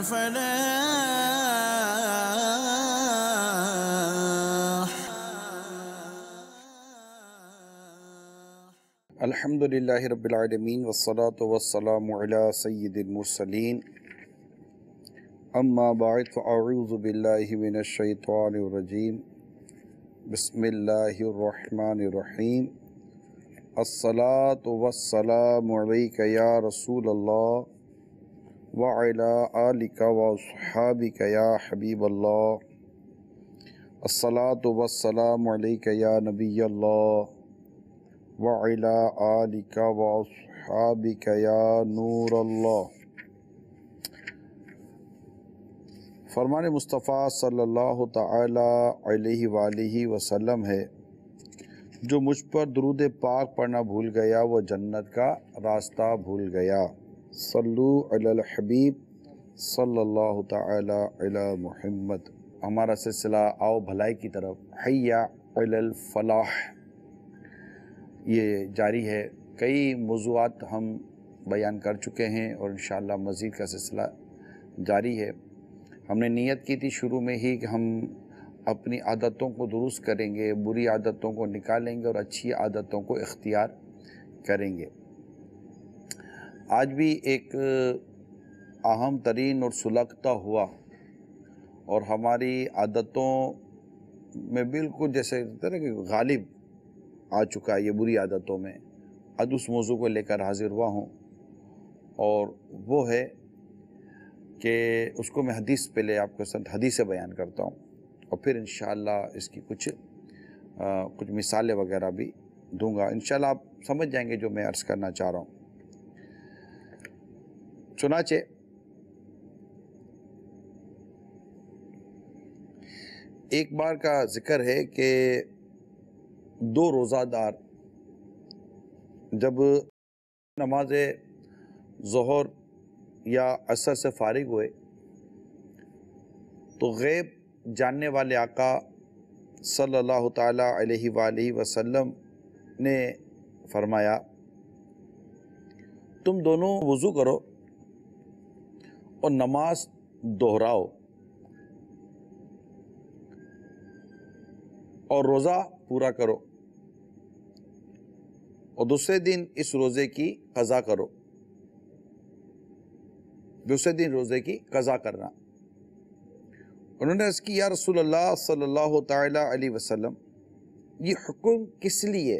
الفلاح. الحمدللہ رب العالمین والصلاة والسلام علی سید المرسلین اما بعد فاعوذ باللہ من الشیطان الرجیم بسم اللہ الرحمن الرحیم الصلاة والسلام علیک یا رسول اللہ وعلی آلک واصحابک یا حبیب اللہ الصلاة والسلام علیک یا نبی اللہ وعلی آلک واصحابک یا نور اللہ۔ فرمان مصطفیٰ صلی اللہ تعالی علیہ وآلہ وسلم ہے، جو مجھ پر درود پاک پڑھنا بھول گیا وہ جنت کا راستہ بھول گیا۔ صلو علی الحبیب صلی اللہ تعالی علی محمد۔ ہمارا سلسلہ آؤ بھلائی کی طرف، حی علی الفلاح، یہ جاری ہے۔ کئی موضوعات ہم بیان کر چکے ہیں اور انشاءاللہ مزید کا سلسلہ جاری ہے۔ ہم نے نیت کی تھی شروع میں ہی کہ ہم اپنی عادتوں کو درست کریں گے، بری عادتوں کو نکالیں گے اور اچھی عادتوں کو اختیار کریں گے۔ آج بھی ایک اہم ترین اور سلگتا ہوا اور ہماری عادتوں میں بالکل جیسے کہ غالب آ چکا ہے یہ بری عادتوں میں، آج اس موضوع کو لے کر حاضر ہوا ہوں، اور وہ ہے کہ اس کو میں حدیث پہلے آپ کے ساتھ حدیث سے بیان کرتا ہوں اور پھر انشاءاللہ اس کی کچھ مثالیں وغیرہ بھی دوں گا۔ انشاءاللہ آپ سمجھ جائیں گے جو میں عرض کرنا چاہ رہا ہوں۔ چنانچہ ایک بار کا ذکر ہے کہ دو روزہ دار جب نماز ظہر یا عصر سے فارغ ہوئے تو غیب جاننے والے آقا صلی اللہ تعالیٰ علیہ وآلہ وسلم نے فرمایا، تم دونوں وضو کرو اور نماز دہراؤ اور روزہ پورا کرو، اور دوسرے دن اس روزے کی قضا کرو، دوسرے دن روزے کی قضا کرنا۔ انہوں نے عرض کی، یا رسول اللہ صلی اللہ تعالی علیہ وسلم، یہ حکم کس لیے؟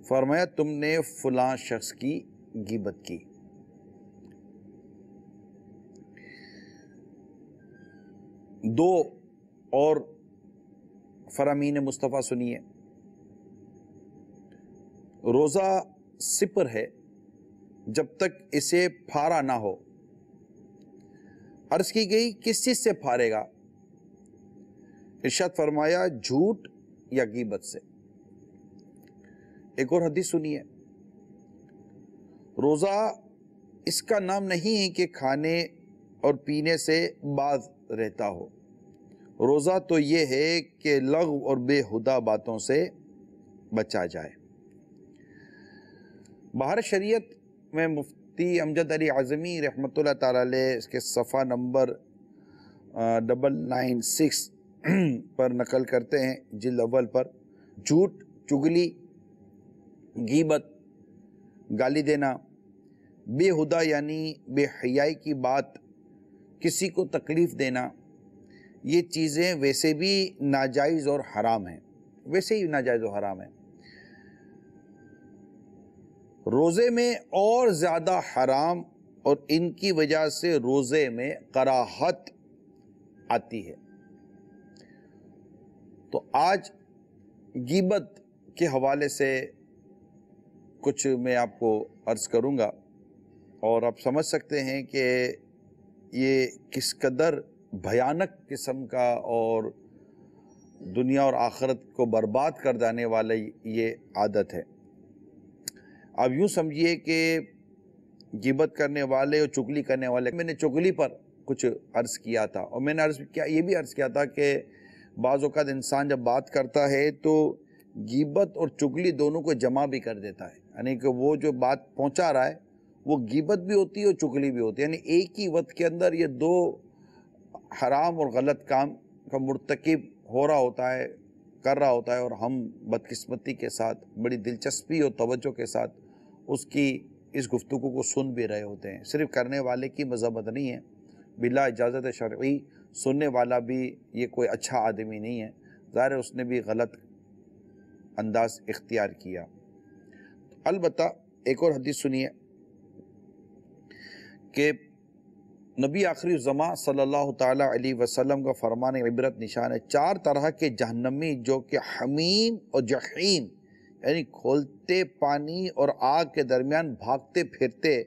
فرمایا، تم نے فلاں شخص کی غیبت کی۔ دو اور فرامین مصطفیٰ سنیے۔ روزہ سپر ہے جب تک اسے پھارا نہ ہو۔ عرض کی گئی، کس چیز سے پھارے گا؟ ارشاد فرمایا، جھوٹ یا غیبت سے۔ ایک اور حدیث سنیے، روزہ اس کا نام نہیں ہے کہ کھانے اور پینے سے باز رہتا ہو، روزہ تو یہ ہے کہ لغو اور بے ہدہ باتوں سے بچا جائے۔ بہار شریعت میں مفتی امجد علی اعظمی رحمۃ اللہ تعالی علیہ اس کے صفحہ نمبر 996 پر نقل کرتے ہیں، جلد اول پر، جھوٹ، چگلی، غیبت، گالی دینا، بے ہدہ یعنی بے حیائی کی بات، کسی کو تکلیف دینا، یہ چیزیں ویسے بھی ناجائز اور حرام ہیں، ویسے ہی ناجائز اور حرام ہیں۔ روزے میں اور زیادہ حرام، اور ان کی وجہ سے روزے میں کراہت آتی ہے۔ تو آج غیبت کے حوالے سے کچھ میں آپ کو عرض کروں گا، اور آپ سمجھ سکتے ہیں کہ یہ کس قدر بھیانک قسم کا اور دنیا اور آخرت کو برباد کر دینے والا یہ عادت ہے۔ اب یوں سمجھیے کہ غیبت کرنے والے اور چگلی کرنے والے، میں نے چگلی پر کچھ عرض کیا تھا، اور میں نے یہ بھی عرض کیا تھا کہ بعض اوقات انسان جب بات کرتا ہے تو غیبت اور چگلی دونوں کو جمع بھی کر دیتا ہے، یعنی کہ وہ جو بات پہنچا رہا ہے وہ غیبت بھی ہوتی ہے اور چغلی بھی ہوتی ہے، یعنی ایک ہی وقت کے اندر یہ دو حرام اور غلط کام کا مرتکب ہو رہا ہوتا ہے، کر رہا ہوتا ہے، اور ہم بدقسمتی کے ساتھ بڑی دلچسپی اور توجہ کے ساتھ اس گفتگو کو سن بھی رہے ہوتے ہیں۔ صرف کرنے والے کی مذمت نہیں ہے، بلا اجازت شرعی سننے والا بھی یہ کوئی اچھا آدمی نہیں ہے، ظاہر ہے اس نے بھی غلط انداز اختیار کیا۔ البتہ ایک اور حدیث سنیے کہ نبی آخری الزماں صلی اللہ تعالیٰ علیہ وسلم کا فرمان عبرت نشان ہے، 4 طرح کے جہنمی جو کہ حمیم اور جحیم یعنی کھولتے پانی اور آگ کے درمیان بھاگتے پھرتے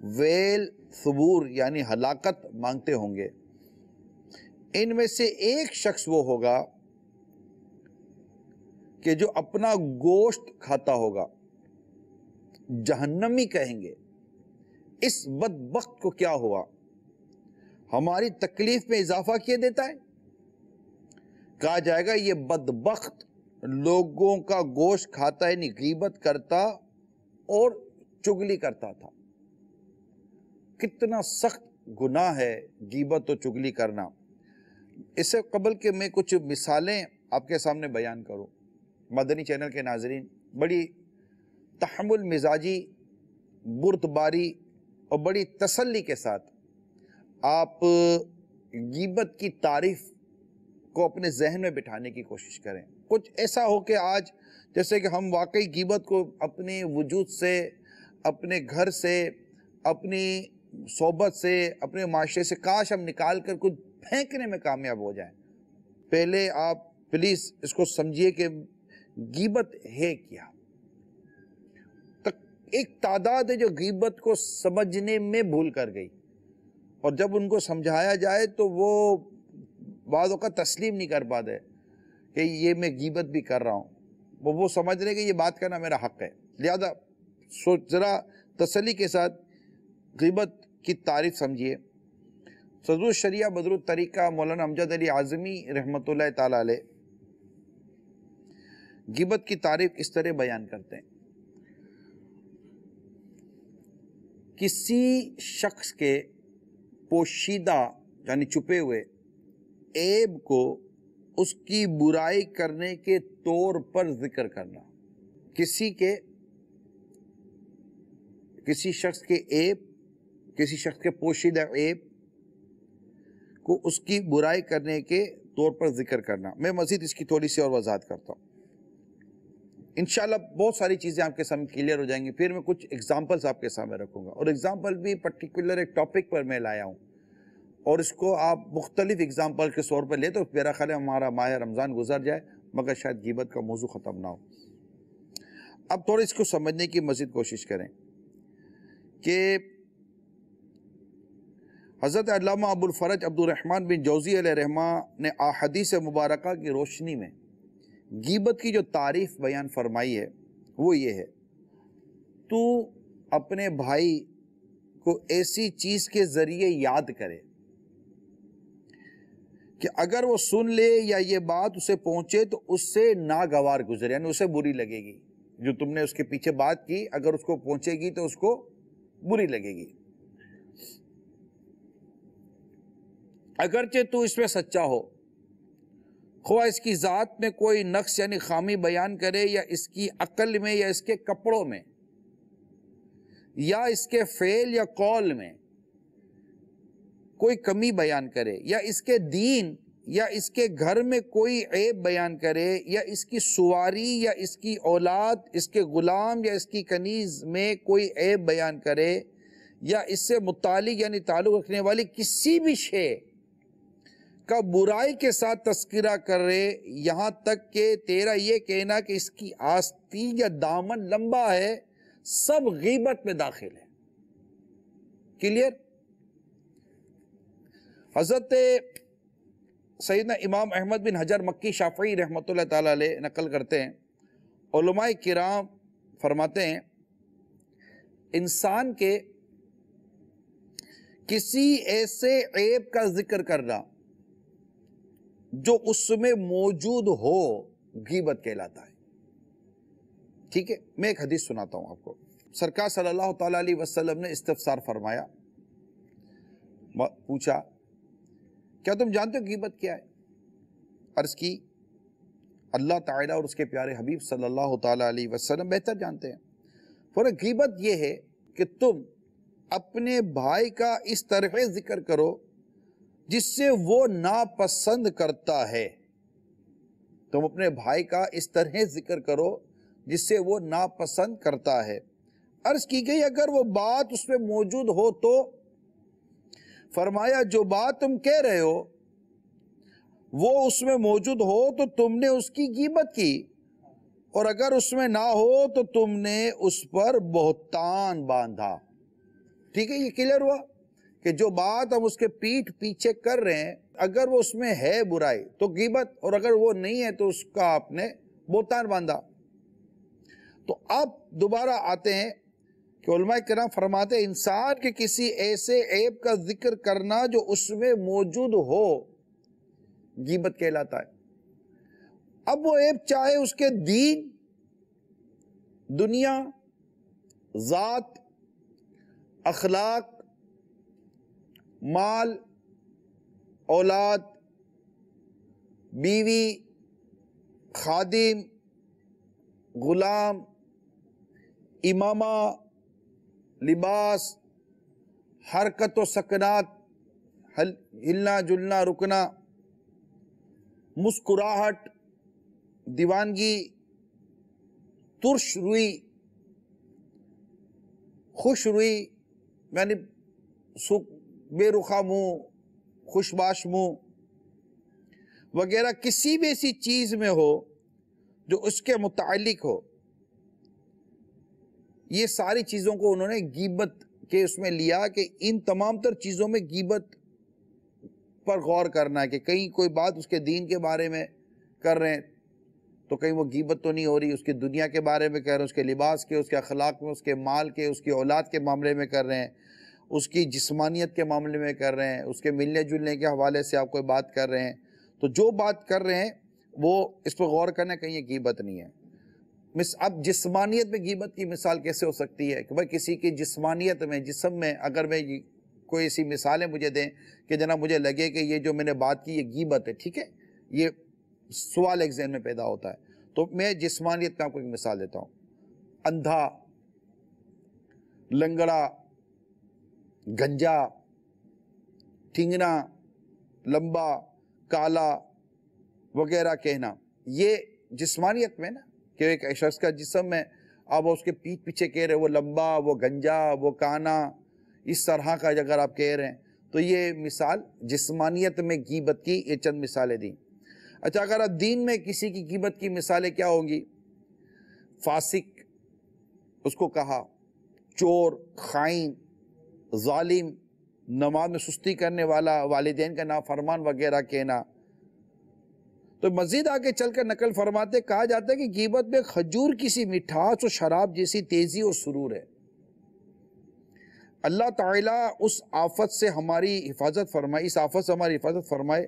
ویل ثبور یعنی ہلاکت مانگتے ہوں گے۔ ان میں سے ایک شخص وہ ہوگا کہ جو اپنا گوشت کھاتا ہوگا، جہنمی کہیں گے اس بدبخت کو کیا ہوا، ہماری تکلیف میں اضافہ کیے دیتا ہے۔ کہا جائے گا یہ بدبخت لوگوں کا گوشت کھاتا ہے، یعنی غیبت کرتا اور چغلی کرتا تھا۔ کتنا سخت گناہ ہے غیبت اور چغلی کرنا۔ اس سے قبل کہ میں کچھ مثالیں آپ کے سامنے بیان کروں، مدنی چینل کے ناظرین بڑی تحمل مزاجی، بردباری اور بڑی تسلی کے ساتھ آپ غیبت کی تعریف کو اپنے ذہن میں بٹھانے کی کوشش کریں۔ کچھ ایسا ہو کہ آج جیسے کہ ہم واقعی غیبت کو اپنے وجود سے، اپنے گھر سے، اپنی صحبت سے، اپنے معاشرے سے کاش ہم نکال کر کچھ پھینکنے میں کامیاب ہو جائیں۔ پہلے آپ پلیز اس کو سمجھیے کہ غیبت ہے کیا۔ ایک تعداد ہے جو غیبت کو سمجھنے میں بھول کر گئی، اور جب ان کو سمجھایا جائے تو وہ بعض اوقات تسلیم نہیں کر پاتے کہ یہ میں غیبت بھی کر رہا ہوں۔ وہ سمجھ رہے کہ یہ بات کرنا میرا حق ہے، لہذا ذرا تسلی کے ساتھ غیبت کی تعریف سمجھیے۔ صدر الشریعہ بدر الطریقہ مولانا امجد علی اعظمی رحمۃ اللہ تعالی علیہ غیبت کی تعریف اس طرح بیان کرتے ہیں، کسی شخص کے پوشیدہ یعنی چھپے ہوئے عیب کو اس کی برائی کرنے کے طور پر ذکر کرنا۔ کسی شخص کے عیب، کسی شخص کے پوشیدہ عیب کو اس کی برائی کرنے کے طور پر ذکر کرنا۔ میں مزید اس کی تھوڑی سی اور وضاحت کرتا ہوں، انشاءاللہ بہت ساری چیزیں آپ کے سامنے کلیئر ہو جائیں گی۔ پھر میں کچھ ایگزامپلز آپ کے سامنے رکھوں گا، اور ایگزامپل بھی پرٹیکولر ایک ٹاپک پر میں لایا ہوں، اور اس کو آپ مختلف ایگزامپل کے طور پر لے تو میرا خیال ہے ہمارا ماہ رمضان گزر جائے مگر شاید غیبت کا موضوع ختم نہ ہو۔ اب تھوڑا اس کو سمجھنے کی مزید کوشش کریں کہ حضرت علامہ ابو الفرج عبد الرحمن بن جوزی علیہ رحمہ نے احادیث مبارکہ کی روشنی میں غیبت کی جو تعریف بیان فرمائی ہے وہ یہ ہے، تو اپنے بھائی کو ایسی چیز کے ذریعے یاد کرے کہ اگر وہ سن لے یا یہ بات اسے پہنچے تو اس سے ناگوار گزرے، یعنی اسے بری لگے گی۔ جو تم نے اس کے پیچھے بات کی اگر اس کو پہنچے گی تو اس کو بری لگے گی، اگرچہ تو اس میں سچا ہو، خواہ اس کی ذات میں کوئی نقص یعنی خامی بیان کرے، یا اس کی عقل میں، یا اس کے کپڑوں میں، یا اس کے فعل یا قول میں کوئی کمی بیان کرے، یا اس کے دین یا اس کے گھر میں کوئی عیب بیان کرے، یا اس کی سواری یا اس کی اولاد، اس کے غلام یا اس کی کنیز میں کوئی عیب بیان کرے، یا اس سے متعلق یعنی تعلق رکھنے والی کسی بھی شے کا برائی کے ساتھ تذکرہ کرے، یہاں تک کہ تیرا یہ کہنا کہ اس کی آستین یا دامن لمبا ہے، سب غیبت میں داخل ہے۔ کلیئر؟ حضرت سیدنا امام احمد بن حجر مکی شافعی رحمۃ اللہ تعالی علیہ نقل کرتے ہیں، علماء کرام فرماتے ہیں انسان کے کسی ایسے عیب کا ذکر کرنا جو اس میں موجود ہو غیبت کہلاتا ہے۔ ٹھیک ہے، میں ایک حدیث سناتا ہوں آپ کو۔ سرکار صلی اللہ تعالیٰ علیہ وسلم نے استفسار فرمایا، پوچھا کیا تم جانتے ہو غیبت کیا ہے؟ عرض کی اللہ تعالیٰ اور اس کے پیارے حبیب صلی اللہ تعالیٰ علیہ وسلم بہتر جانتے ہیں۔ غیبت یہ ہے کہ تم اپنے بھائی کا اس طرح ذکر کرو جس سے وہ ناپسند کرتا ہے۔ تم اپنے بھائی کا اس طرح ذکر کرو جس سے وہ ناپسند کرتا ہے۔ عرض کی گئی اگر وہ بات اس میں موجود ہو تو؟ فرمایا جو بات تم کہہ رہے ہو وہ اس میں موجود ہو تو تم نے اس کی غیبت کی، اور اگر اس میں نہ ہو تو تم نے اس پر بہتان باندھا۔ ٹھیک ہے، یہ کلیئر ہوا کہ جو بات ہم اس کے پیٹھ پیچھے کر رہے ہیں اگر وہ اس میں ہے برائی تو غیبت، اور اگر وہ نہیں ہے تو اس کا آپ نے بہتان باندھا۔ تو اب دوبارہ آتے ہیں کہ علماء کرام فرماتے ہیں انسان کے کسی ایسے عیب کا ذکر کرنا جو اس میں موجود ہو غیبت کہلاتا ہے۔ اب وہ عیب چاہے اس کے دین، دنیا، ذات، اخلاق، مال، اولاد، بیوی، خادم، غلام، امامہ، لباس، حرکت و سکنات، ہلنا جلنا رکنا، مسکراہٹ، دیوانگی، ترش روئی، خوش روئی یعنی بے رخا منہ، خوشباش منہ وغیرہ کسی بھی ایسی چیز میں ہو جو اس کے متعلق ہو، یہ ساری چیزوں کو انہوں نے غیبت کے اس میں لیا کہ ان تمام تر چیزوں میں غیبت پر غور کرنا ہے کہ کہیں کوئی بات اس کے دین کے بارے میں کر رہے ہیں تو کہیں وہ غیبت تو نہیں ہو رہی، اس کی دنیا کے بارے میں کر رہے ہیں، اس کے لباس کے، اس کے اخلاق میں، اس کے مال کے، اس کی اولاد کے معاملے میں کر رہے ہیں، اس کی جسمانیت کے معاملے میں کر رہے ہیں، اس کے ملنے جلنے کے حوالے سے آپ کوئی بات کر رہے ہیں، تو جو بات کر رہے ہیں وہ اس پر غور کرنا کہیں یہ غیبت نہیں ہے۔ اب جسمانیت میں غیبت کی مثال کیسے ہو سکتی ہے کہ بھائی کسی کی جسمانیت میں، جسم میں اگر میں کوئی ایسی مثالیں مجھے دیں کہ جناب مجھے لگے کہ یہ جو میں نے بات کی یہ غیبت ہے، ٹھیک ہے، یہ سوال ایک ذہن میں پیدا ہوتا ہے، تو میں جسمانیت کا آپ کو ایک مثال دیتا ہوں۔ اندھا، لنگڑا، گنجا، ٹھنگنا، لمبا، کالا وغیرہ کہنا، یہ جسمانیت میں نا کہ ایک شخص کا جسم میں آپ اس کے پیٹھ پیچھے کہہ رہے وہ لمبا، وہ گنجا، وہ کانا، اس طرح کا اگر آپ کہہ رہے ہیں تو یہ مثال جسمانیت میں غیبت کی یہ چند مثالیں دیں۔ اچھا اگر آپ دین میں کسی کی غیبت کی مثالیں کیا ہوں گی؟ فاسق اس کو کہا، چور، خائن، ظالم، نماز میں سستی کرنے والا، والدین کا نافرمان وغیرہ کہنا۔ تو مزید آگے چل کر نقل فرماتے کہا جاتا ہے کہ غیبت میں کھجور کی سی مٹھاس اور شراب جیسی تیزی اور سرور ہے۔ اللہ تعالیٰ اس آفت سے ہماری حفاظت فرمائے، اس آفت سے ہماری حفاظت فرمائے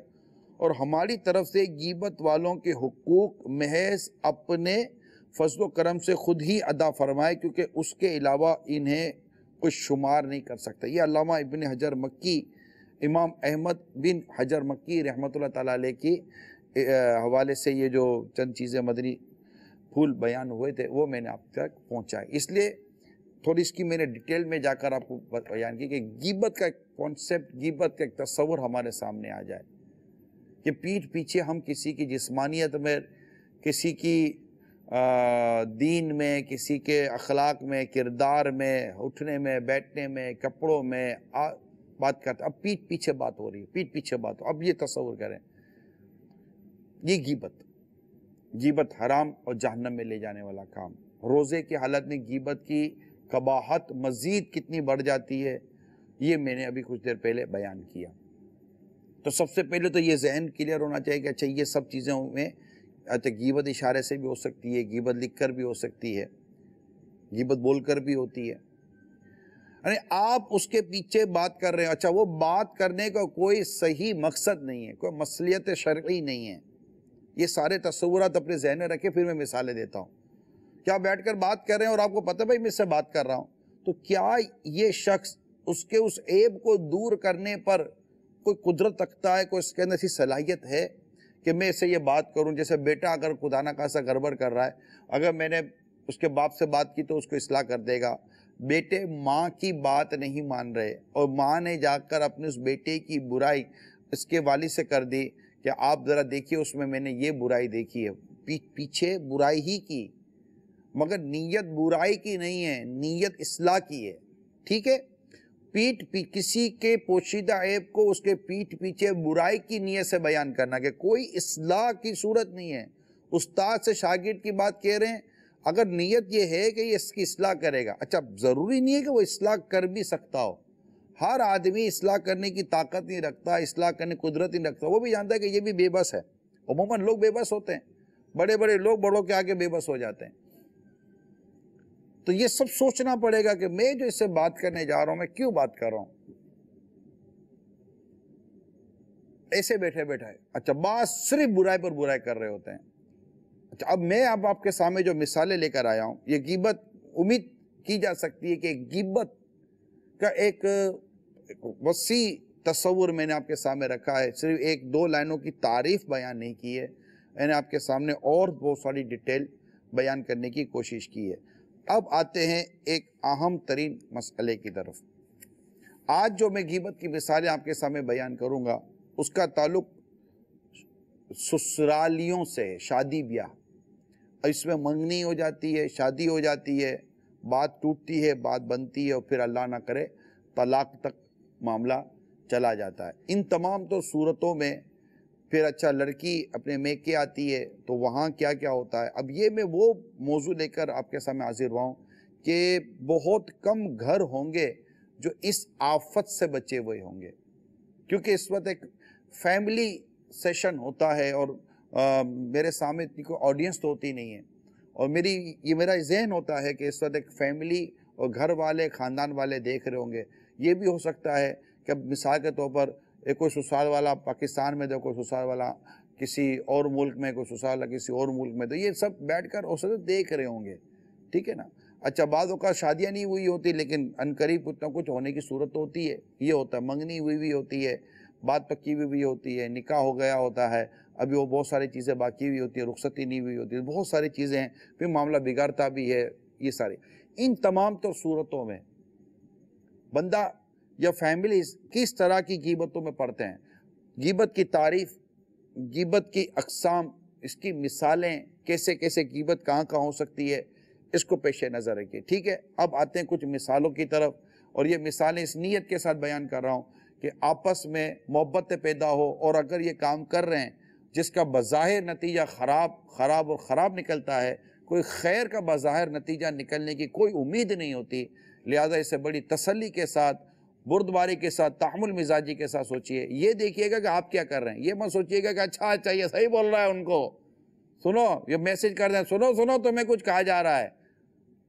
اور ہماری طرف سے غیبت والوں کے حقوق محض اپنے فضل و کرم سے خود ہی ادا فرمائے، کیونکہ اس کے علاوہ انہیں کوئی شمار نہیں کر سکتا۔ یہ علامہ ابن حجر مکی، امام احمد بن حجر مکی رحمۃ اللہ تعالیٰ علیہ کی حوالے سے یہ جو چند چیزیں مدنی پھول بیان ہوئے تھے وہ میں نے آپ تک پہنچائے، اس لیے تھوڑی اس کی میں نے ڈیٹیل میں جا کر آپ کو بیان کی کہ غیبت کا ایک کانسیپٹ، غیبت کا ایک تصور ہمارے سامنے آ جائے کہ پیٹھ پیچھے ہم کسی کی جسمانیت میں، کسی کی دین میں، کسی کے اخلاق میں، کردار میں، اٹھنے میں، بیٹھنے میں، کپڑوں میں بات کرتے، اب پیٹھ پیچھے بات ہو رہی ہے، پیٹھ پیچھے بات ہو، اب یہ تصور کریں، یہ غیبت حرام اور جہنم میں لے جانے والا کام۔ روزے کی حالت میں غیبت کی قباحت مزید کتنی بڑھ جاتی ہے یہ میں نے ابھی کچھ دیر پہلے بیان کیا۔ تو سب سے پہلے تو یہ ذہن کلیئر ہونا چاہیے کہ اچھا یہ سب چیزیں میں غیبت اشارے سے بھی ہو سکتی ہے، غیبت لکھ کر بھی ہو سکتی ہے، غیبت بول کر بھی ہوتی ہے، یعنی آپ اس کے پیچھے بات کر رہے ہیں، اچھا وہ بات کرنے کا کوئی صحیح مقصد نہیں ہے، کوئی مصلحت شرعی نہیں ہے، یہ سارے تصورات اپنے ذہن میں رکھے پھر میں مثالیں دیتا ہوں کیا بیٹھ کر بات کر رہے ہیں اور آپ کو پتہ بھائی میں اس سے بات کر رہا ہوں، تو کیا یہ شخص اس کے اس عیب کو دور کرنے پر کوئی قدرت رکھتا ہے، کوئی اس کے اندر ایسی صلاحیت ہے کہ میں اسے یہ بات کروں؟ جیسے بیٹا اگر خدا نہ خاصا گڑبڑ کر رہا ہے، اگر میں نے اس کے باپ سے بات کی تو اس کو اصلاح کر دے گا۔ بیٹے ماں کی بات نہیں مان رہے اور ماں نے جا کر اپنے اس بیٹے کی برائی اس کے والد سے کر دی کہ آپ ذرا دیکھیے اس میں نے یہ برائی دیکھی ہے، پیچھے برائی ہی کی، مگر نیت برائی کی نہیں ہے، نیت اصلاح کی ہے، ٹھیک ہے؟ کسی کے پوشیدہ عیب کو اس کے پیٹھ پیچھے برائی کی نیت سے بیان کرنا کہ کوئی اصلاح کی صورت نہیں ہے۔ استاد سے شاگرد کی بات کہہ رہے ہیں، اگر نیت یہ ہے کہ یہ اس کی اصلاح کرے گا، اچھا ضروری نہیں ہے کہ وہ اصلاح کر بھی سکتا ہو، ہر آدمی اصلاح کرنے کی طاقت نہیں رکھتا، اصلاح کرنے کی قدرت نہیں رکھتا، وہ بھی جانتا ہے کہ یہ بھی بے بس ہے۔ عموماً لوگ بے بس ہوتے ہیں، بڑے بڑے لوگ بڑوں کے آگے بے بس ہو جاتے ہیں۔ تو یہ سب سوچنا پڑے گا کہ میں جو اس سے بات کرنے جا رہا ہوں میں کیوں بات کر رہا ہوں؟ ایسے بیٹھے بیٹھے اچھا بات صرف برائی پر برائی کر رہے ہوتے ہیں۔ اچھا اب میں آپ کے سامنے جو مثالیں لے کر آیا ہوں، یہ غیبت امید کی جا سکتی ہے کہ غیبت کا ایک وسیع تصور میں نے آپ کے سامنے رکھا ہے، صرف ایک دو لائنوں کی تعریف بیان نہیں کی ہے، میں نے آپ کے سامنے اور بہت ساری ڈیٹیل بیان کرنے کی کوشش کی ہے۔ اب آتے ہیں ایک اہم ترین مسئلے کی طرف۔ آج جو میں غیبت کی مثالیں آپ کے سامنے بیان کروں گا اس کا تعلق سسرالیوں سے، شادی بیاہ، اس میں منگنی ہو جاتی ہے، شادی ہو جاتی ہے، بات ٹوٹتی ہے، بات بنتی ہے اور پھر اللہ نہ کرے طلاق تک معاملہ چلا جاتا ہے۔ ان تمام تو صورتوں میں پھر اچھا لڑکی اپنے میکے آتی ہے تو وہاں کیا کیا ہوتا ہے۔ اب یہ میں وہ موضوع لے کر آپ کے سامنے حاضر ہوا ہوں کہ بہت کم گھر ہوں گے جو اس آفت سے بچے ہوئے ہوں گے، کیونکہ اس وقت ایک فیملی سیشن ہوتا ہے اور میرے سامنے اتنی کوئی آڈینس تو ہوتی نہیں ہے، اور یہ میرا ذہن ہوتا ہے کہ اس وقت ایک فیملی اور گھر والے خاندان والے دیکھ رہے ہوں گے۔ یہ بھی ہو سکتا ہے کہ مثال کے طور پر ایک کوئی سسرال والا پاکستان میں دے، کوئی سسرال والا کسی اور ملک میں، کوئی سسرال والا کسی اور ملک میں، تو یہ سب بیٹھ کر اس وقت دیکھ رہے ہوں گے، ٹھیک ہے نا؟ اچھا بعض اوقات شادیاں نہیں ہوئی ہوتی لیکن عنقریب کچھ نہ کچھ ہونے کی صورت ہوتی ہے، یہ ہوتا ہے، منگنی ہوئی بھی ہوتی ہے، بات پکی ہوئی بھی ہوتی ہے، نکاح ہو گیا ہوتا ہے، ابھی وہ بہت ساری چیزیں باقی ہوئی ہوتی ہیں، رخصتی نہیں ہوئی ہوتی ہے، بہت ساری چیزیں ہیں، پھر معاملہ بگڑتا بھی ہے، یہ سارے۔ ان تمام تو صورتوں میں بندہ یا فیملیز کس طرح کی غیبتوں میں پڑتے ہیں، غیبت کی تعریف، غیبت کی اقسام، اس کی مثالیں، کیسے کیسے غیبت کہاں کہاں ہو سکتی ہے، اس کو پیش نظر رکھیے، ٹھیک ہے؟ اب آتے ہیں کچھ مثالوں کی طرف، اور یہ مثالیں اس نیت کے ساتھ بیان کر رہا ہوں کہ آپس میں محبت پیدا ہو، اور اگر یہ کام کر رہے ہیں جس کا بظاہر نتیجہ خراب نکلتا ہے، کوئی خیر کا بظاہر نتیجہ نکلنے کی کوئی امید نہیں ہوتی، لہذا اسے بڑی تسلی کے ساتھ، بردباری کے ساتھ، تحمل مزاجی کے ساتھ سوچئے۔ یہ دیکھیے گا کہ آپ کیا کر رہے ہیں، یہ مت سوچئے گا کہ اچھا یہ صحیح بول رہا ہے، ان کو سنو، یہ میسج کر دیں، سنو تمہیں کچھ کہا جا رہا ہے،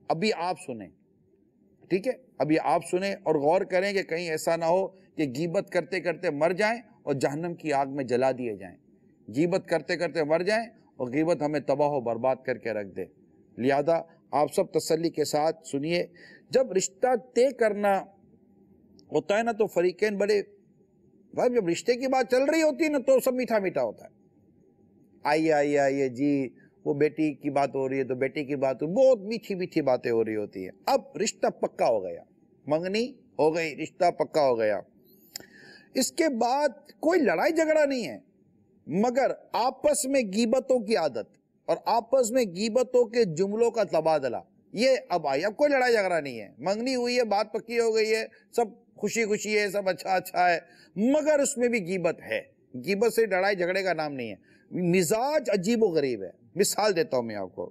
ابھی آپ سنیں، ٹھیک ہے؟ ابھی آپ سنیں اور غور کریں کہ کہیں ایسا نہ ہو کہ غیبت کرتے کرتے مر جائیں اور جہنم کی آگ میں جلا دیے جائیں، غیبت کرتے کرتے مر جائیں اور غیبت ہمیں تباہ و برباد کر کے رکھ دے۔ لہذا آپ سب تسلی کے ساتھ سنیے، جب رشتہ طے کرنا ہوتا ہے نا تو فریقین بڑے، جب رشتے کی بات چل رہی ہوتی ہے نا تو سب میٹھا میٹھا ہوتا ہے، آئیے جی، وہ بیٹی کی بات ہو رہی ہے تو بیٹی کی بات، بہت میٹھی میٹھی باتیں ہو رہی ہوتی ہیں۔ اب رشتہ پکا ہو گیا، منگنی ہو گئی، رشتہ پکا ہو گیا، اس کے بعد کوئی لڑائی جھگڑا نہیں ہے، مگر آپس میں غیبتوں کی عادت اور آپس میں غیبتوں کے جملوں کا تبادلہ، یہ اب آئی۔ اب کوئی لڑائی جھگڑا نہیں ہے، منگنی ہوئی ہے، بات پکی ہو گئی ہے، سب خوشی خوشی ہے، سب اچھا ہے، مگر اس میں بھی غیبت ہے۔ غیبت سے لڑائی جھگڑے کا نام نہیں ہے، مزاج عجیب و غریب ہے۔ مثال دیتا ہوں میں آپ کو،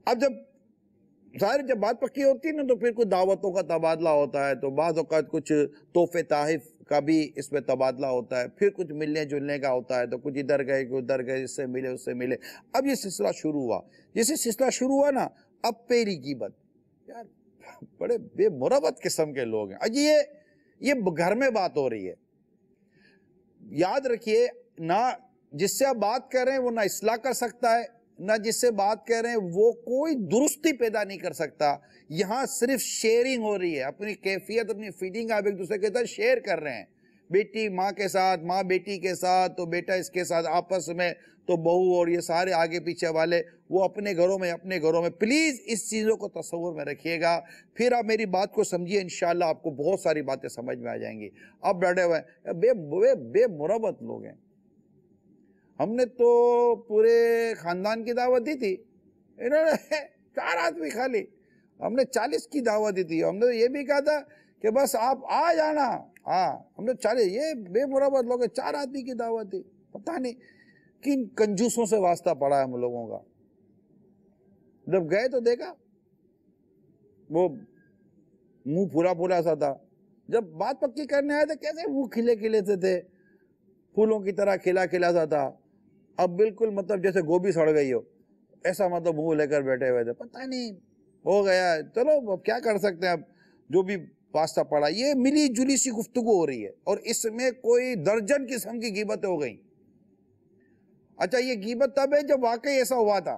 اب جب بات پکی ہوتی ہے نا تو پھر کچھ دعوتوں کا تبادلہ ہوتا ہے، تو بعض اوقات کچھ تحفے تحائف کا بھی اس میں تبادلہ ہوتا ہے، پھر کچھ ملنے جلنے کا ہوتا ہے، تو کچھ ادھر گئے کچھ ادھر گئے، اس سے ملے اس سے ملے۔ اب یہ سلسلہ شروع ہوا، جیسے سلسلہ شروع ہوا نا، اب پہلی غیبت، یار بڑے بے مروت قسم کے لوگ ہیں، اجی یہ گھر میں بات ہو رہی ہے۔ یاد رکھیے، نہ جس سے آپ بات کر رہے ہیں وہ نہ اصلاح کر سکتا ہے، نہ جس سے بات کر رہے ہیں وہ کوئی درستی پیدا نہیں کر سکتا. یہاں صرف شیئرنگ ہو رہی ہے, اپنی کیفیت اپنی فیلنگ آپ ایک دوسرے کے ساتھ شیئر کر رہے ہیں. بیٹی ماں کے ساتھ, ماں بیٹی کے ساتھ, تو بیٹا اس کے ساتھ, آپس میں تو بہو اور یہ سارے آگے پیچھے والے وہ اپنے گھروں میں. پلیز اس چیزوں کو تصور میں رکھیے گا, پھر آپ میری بات کو سمجھیے, انشاءاللہ آپ کو بہت ساری باتیں سمجھ میں آ جائیں گی. اب ڈرے ہوئے ہیں, بے مربت لوگ ہیں. ہم نے تو پورے خاندان کی دعوت دی تھی, انہوں نے 4 آدمی خالی. ہم نے 40 کی دعوت دی تھی. ہم نے یہ بھی کہا تھا کہ بس آپ آ جانا. ہاں, ہم نے 40, یہ بے مربت لوگ ہیں, 4 آدمی کی دعوت دی. پتہ نہیں کن کنجوسوں سے واسطہ پڑا ہے ہم لوگوں کا. جب گئے تو دیکھا وہ منہ پھولا سا تھا. جب بات پکی کرنے آئے تھے کیسے منہ کھلے سے تھے, پھولوں کی طرح کھلا سا تھا. اب بالکل مطلب جیسے گوبھی سڑ گئی ہو ایسا مطلب منہ لے کر بیٹھے ہوئے تھے. پتہ نہیں ہو گیا, چلو اب کیا کر سکتے ہیں, اب جو بھی واسطہ پڑا. یہ ملی جلی سی گفتگو ہو رہی ہے اور اس میں کوئی درجن قسم کی غیبتیں ہو گئیں. اچھا, یہ غیبت تب ہے جب واقعی ایسا ہوا تھا,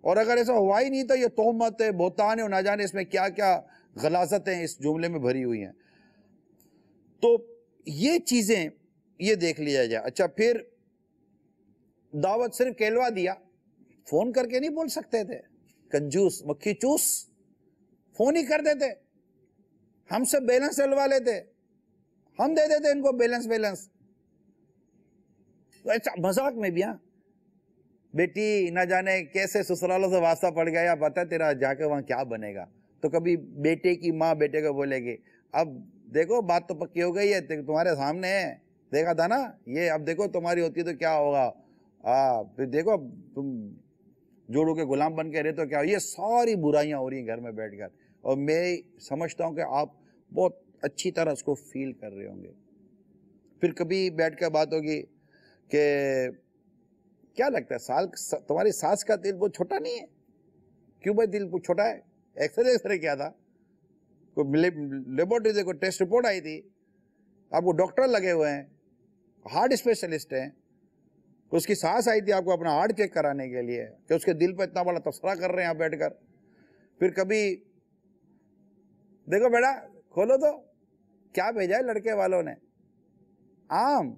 اور اگر ایسا ہوا ہی نہیں تھا, یہ تہمت ہے, بہتان ہے, اور نہ جانے اس میں کیا کیا غلاظتیں اس جملے میں بھری ہوئی ہیں. تو یہ چیزیں یہ دیکھ لیا جائے. اچھا, پھر دعوت صرف کہلوا دیا, فون کر کے نہیں بول سکتے تھے. کنجوس مکھی چوس فون ہی کر دیتے, ہم سے بیلنس ڈلوا لیتے, ہم دے دیتے ان کو بیلنس. اچھا, مذاق میں بھی. ہاں, بیٹی نہ جانے کیسے سسرالوں سے واسطہ پڑ گیا, یا پتہ تیرا جا کے وہاں کیا بنے گا. تو کبھی بیٹے کی ماں بیٹے کو بولے گی, اب دیکھو بات تو پکی ہو گئی ہے, تمہارے سامنے ہے, دیکھا تھا نا یہ, اب دیکھو تمہاری ہوتی تو کیا ہوگا. پھر دیکھو تم جوڑوں کے غلام بن کے رہتے ہو کیا. یہ ساری برائیاں ہو رہی ہیں گھر میں بیٹھ کر, اور میں سمجھتا ہوں کہ آپ بہت اچھی طرح اس کو فیل کر رہے ہوں گے. پھر کبھی بیٹھ کر بات ہوگی کہ کیا لگتا ہے تمہاری ساس کا دل بہت چھوٹا نہیں ہے. کیوں بھائی دل بہت چھوٹا ہے؟ ایکسرے کیا تھا, کوئی لیبورٹری سے کوئی ٹیسٹ رپورٹ آئی تھی, آپ کو ڈاکٹر لگے ہوئے ہیں, ہارٹ اسپیشلسٹ ہیں, اس کی سانس آئی تھی آپ کو اپنا ہارٹ چیک کرانے کے لیے کہ اس کے دل پہ اتنا بڑا تبصرہ کر رہے ہیں آپ بیٹھ کر. پھر کبھی دیکھو بیٹا کھولو تو کیا بھیجا ہے لڑکے والوں نے, آم,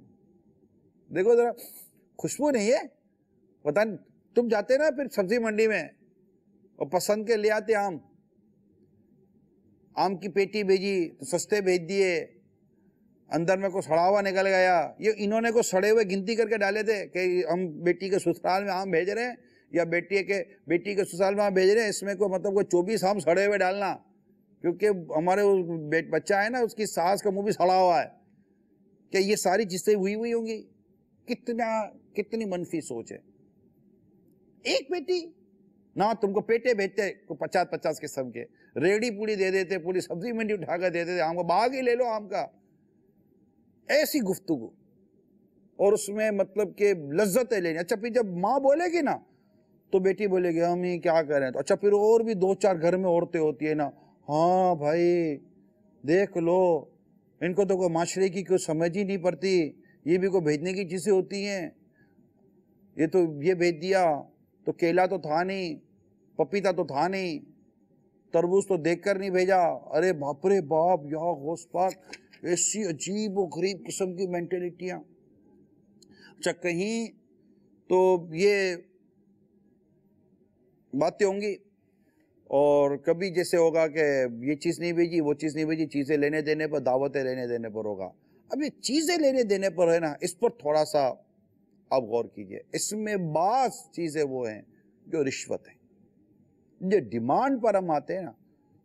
دیکھو ذرا خوشبو نہیں ہے. پتہ نہیں تم جاتے نا پھر سبزی منڈی میں اور پسند کے لے آتے آم کی پیٹی بھیجی تو سستے بھیج دیے, اندر میں کوئی سڑا ہوا نکل گیا. یہ انہوں نے کوئی سڑے ہوئے گنتی کر کے ڈالے تھے کہ ہم بیٹی کے سسرال میں آم بھیج رہے ہیں, یا بیٹی کے سسرال میں آم بھیج رہے ہیں, اس میں کوئی مطلب کوئی 24 آم سڑے ہوئے ڈالنا, کیونکہ ہمارے بچہ ہے نا اس کی ساس کا منہ بھی سڑا ہوا ہے. کہ یہ ساری چیزیں ہوئی ہوں گی. کتنی منفی سوچ ہے. ایک بیٹی نہ تم کو پیٹے بھیجتے 50 قسم کے, ریڑی پوڑی دے دیتے, پوری سبزی منڈی اٹھا کر دے دیتے, آم کو باغ ہی لے لو آم کا. ایسی گفتگو, اور اس میں مطلب کہ لذتیں لینی. اچھا, پھر جب ماں بولے گی نا تو بیٹی بولے گی ہم ہی کیا کریں. تو اچھا, پھر اور بھی 2-4 گھر میں عورتیں ہوتی ہیں نا, ہاں بھائی دیکھ لو ان کو تو کوئی معاشرے کی کوئی سمجھ ہی نہیں پڑتی, یہ بھی کوئی بھیجنے کی چیزیں ہوتی ہیں. یہ تو یہ بھیج دیا تو کیلا تو تھا نہیں, پپیتا تو تھا نہیں, تربوز تو دیکھ کر نہیں بھیجا. ارے باپ رے باپ, یا غوث پاک, ایسی عجیب و غریب قسم کی مینٹلٹیاں. اچھا, کہیں تو یہ باتیں ہوں گی, اور کبھی جیسے ہوگا کہ یہ چیز نہیں بھیجی وہ چیز نہیں بھیجی, چیزیں لینے دینے پر, دعوتیں لینے دینے پر ہوگا. اب یہ چیزیں لینے دینے پر ہے نا, اس پر تھوڑا سا آپ غور کیجئے. اس میں بعض چیزیں وہ ہیں جو رشوت ہیں, جو ڈیمانڈ پر ہم آتے ہیں نا,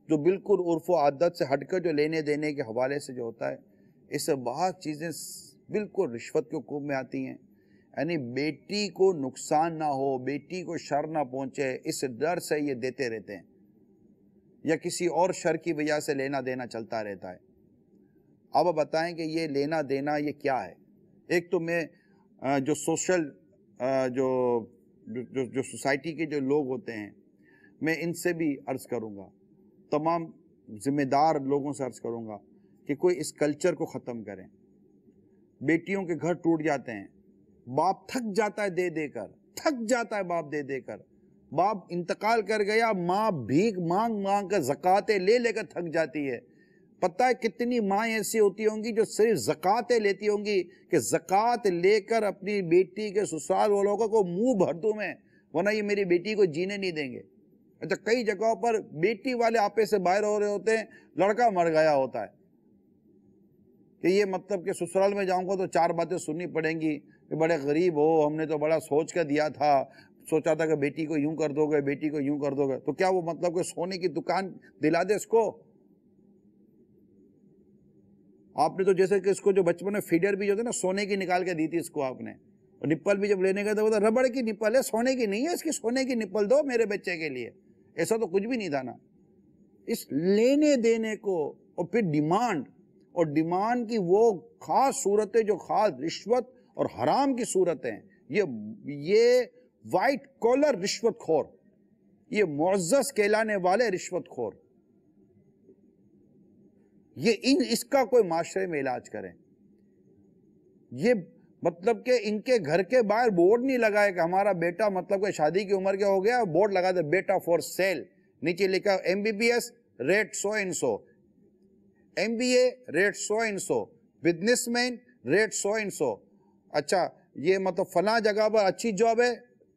جو بالکل عرف و عادت سے ہٹ کر جو لینے دینے کے حوالے سے جو ہوتا ہے, اس سے بعض چیزیں بالکل رشوت کے حکم میں آتی ہیں. یعنی بیٹی کو نقصان نہ ہو, بیٹی کو شر نہ پہنچے, اس ڈر سے یہ دیتے رہتے ہیں, یا کسی اور شر کی وجہ سے لینا دینا چلتا رہتا ہے. اب بتائیں کہ یہ لینا دینا یہ کیا ہے. ایک تو میں جو سوشل جو سوسائٹی کے جو لوگ ہوتے ہیں, میں ان سے بھی عرض کروں گا, تمام ذمہ دار لوگوں سے عرض کروں گا کہ کوئی اس کلچر کو ختم کریں. بیٹیوں کے گھر ٹوٹ جاتے ہیں, باپ تھک جاتا ہے دے دے کر, تھک جاتا ہے باپ دے دے کر. باپ انتقال کر گیا, ماں بھیک مانگ مانگ کر زکاتیں لے لے کر تھک جاتی ہے. پتہ ہے کتنی ماں ایسی ہوتی ہوں گی جو صرف زکاتیں لیتی ہوں گی کہ زکات لے کر اپنی بیٹی کے سسرال والوں کو منہ بھر دوں میں, ورنہ یہ میری بیٹی کو جینے نہیں دیں گے. اچھا, کئی جگہوں پر بیٹی والے آپے سے باہر ہو رہے ہوتے ہیں, لڑکا مر گیا ہوتا ہے کہ یہ مطلب کہ سسرال میں جاؤں گا تو 4 باتیں سننی پڑیں گی کہ بڑے غریب ہو, ہم نے تو بڑا سوچ کر دیا تھا, سوچا تھا کہ بیٹی کو یوں کر دو گے, بیٹی کو یوں کر دو گے. تو کیا وہ مطلب کہ سونے کی دکان دلا دے اس کو؟ آپ نے تو جیسے کہ اس کو جو بچپن میں فیڈر بھی جو تھے نا, سونے کی نکال کے دی تھی اس کو آپ نے, اور نپل بھی جب لینے گئے تو ربڑ کی نپل ہے, سونے کی نہیں ہے, اس کی سونے کی نپل دو میرے بچے کے لیے. ایسا تو کچھ بھی نہیں تھا نا. اس لینے دینے کو, اور پھر ڈیمانڈ, اور ڈیمانڈ کی وہ خاص صورتیں جو خاص رشوت اور حرام کی صورتیں, یہ وائٹ کالر رشوت خور, یہ معزز کہلانے والے رشوت خور, اس کا کوئی معاشرے میں علاج کریں. یہ مطلب کہ ان کے گھر کے باہر بورڈ نہیں لگائے کہ ہمارا بیٹا مطلب کہ شادی کی عمر کے ہو گیا, بورڈ لگا دے بیٹا فور سیل, نیچے لکھا MBBS ریٹ سو ان سو, MBA ریٹ سو ان سو, بزنس مین ریٹ سو ان سو. اچھا, یہ مطلب فلاں جگہ پر اچھی جاب ہے,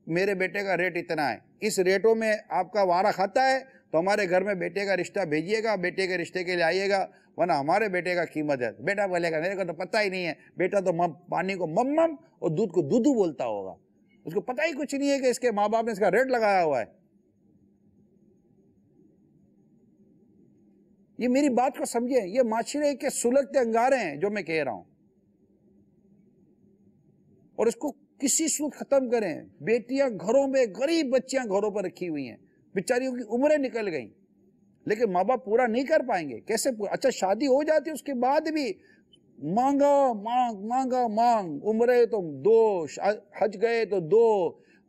میرے بیٹے کا ریٹ اتنا ہے, اس ریٹوں میں آپ کا وارہ کھاتا ہے تو ہمارے گھر میں بیٹے کا رشتہ بھیجیے گا, بیٹے کے رشتے کے لیے آئیے گا, ورنہ ہمارے بیٹے کا قیمت ہے. بیٹا بولے گا میرے کو تو پتہ ہی نہیں ہے, بیٹا تو پانی کو مم مم اور دودھ کو دودھو بولتا ہوگا, اس کو پتہ ہی کچھ نہیں ہے کہ اس کے ماں باپ نے اس کا ریٹ لگایا ہوا ہے. یہ میری بات کو سمجھیں, یہ معاشرے کے سلگتے انگارے ہیں جو میں کہہ رہا ہوں, اور اس کو کسی صورت ختم کریں. بیٹیاں گھروں میں, غریب بچیاں گھروں پر رکھی ہوئی ہیں, بیچاریوں کی عمریں نکل گئیں, لیکن ماں باپ پورا نہیں کر پائیں گے. کیسے پورا؟ اچھا, شادی ہو جاتی ہے اس کے بعد بھی مانگا مانگ مانگا مانگ, عمرے تو 2, حج گئے تو 2,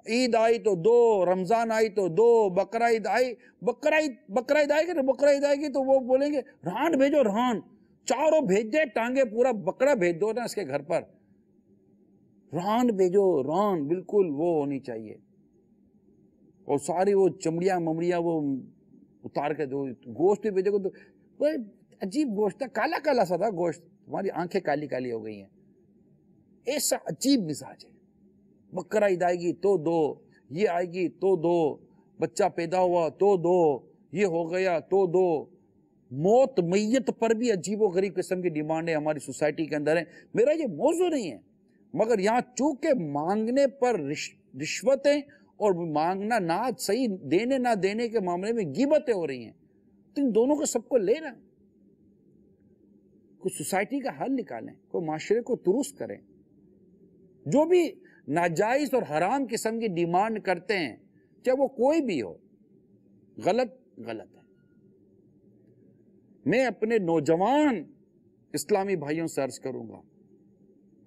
عید آئی تو 2, رمضان آئی تو 2, بقرعید آئی, بقرعید آئے گی تو بقرعید آئے گی تو وہ بولیں گے رہان بھیجو, رہان چاروں بھیج دے, ٹانگے پورا بکرا بھیج دو نا اس کے گھر پر, ران بھیجو, ران بالکل وہ ہونی چاہیے, اور ساری وہ چمڑیاں ممڑیاں وہ اتار کے دو. گوشت بھی بھیجو تو وہ عجیب گوشت تھا, کالا کالا سا تھا گوشت, تمہاری آنکھیں کالی کالی ہو گئی ہیں, ایسا عجیب مزاج ہے. بکرا عید آئے گی تو 2, یہ آئے گی تو 2, بچہ پیدا ہوا تو 2, یہ ہو گیا تو 2. موت میت پر بھی عجیب و غریب قسم کی ڈیمانڈیں ہماری سوسائٹی کے اندر ہیں. میرا یہ موضوع نہیں ہے, مگر یہاں چونکہ مانگنے پر رشوتیں اور مانگنا نہ صحیح, دینے نہ دینے کے معاملے میں غیبتیں ہو رہی ہیں, تو ان دونوں کو سب کو لینا, کوئی سوسائٹی کا حل نکالیں, کوئی معاشرے کو درست کریں. جو بھی ناجائز اور حرام قسم کی ڈیمانڈ کرتے ہیں, چاہے وہ کوئی بھی ہو, غلط غلط ہے. میں اپنے نوجوان اسلامی بھائیوں سے عرض کروں گا,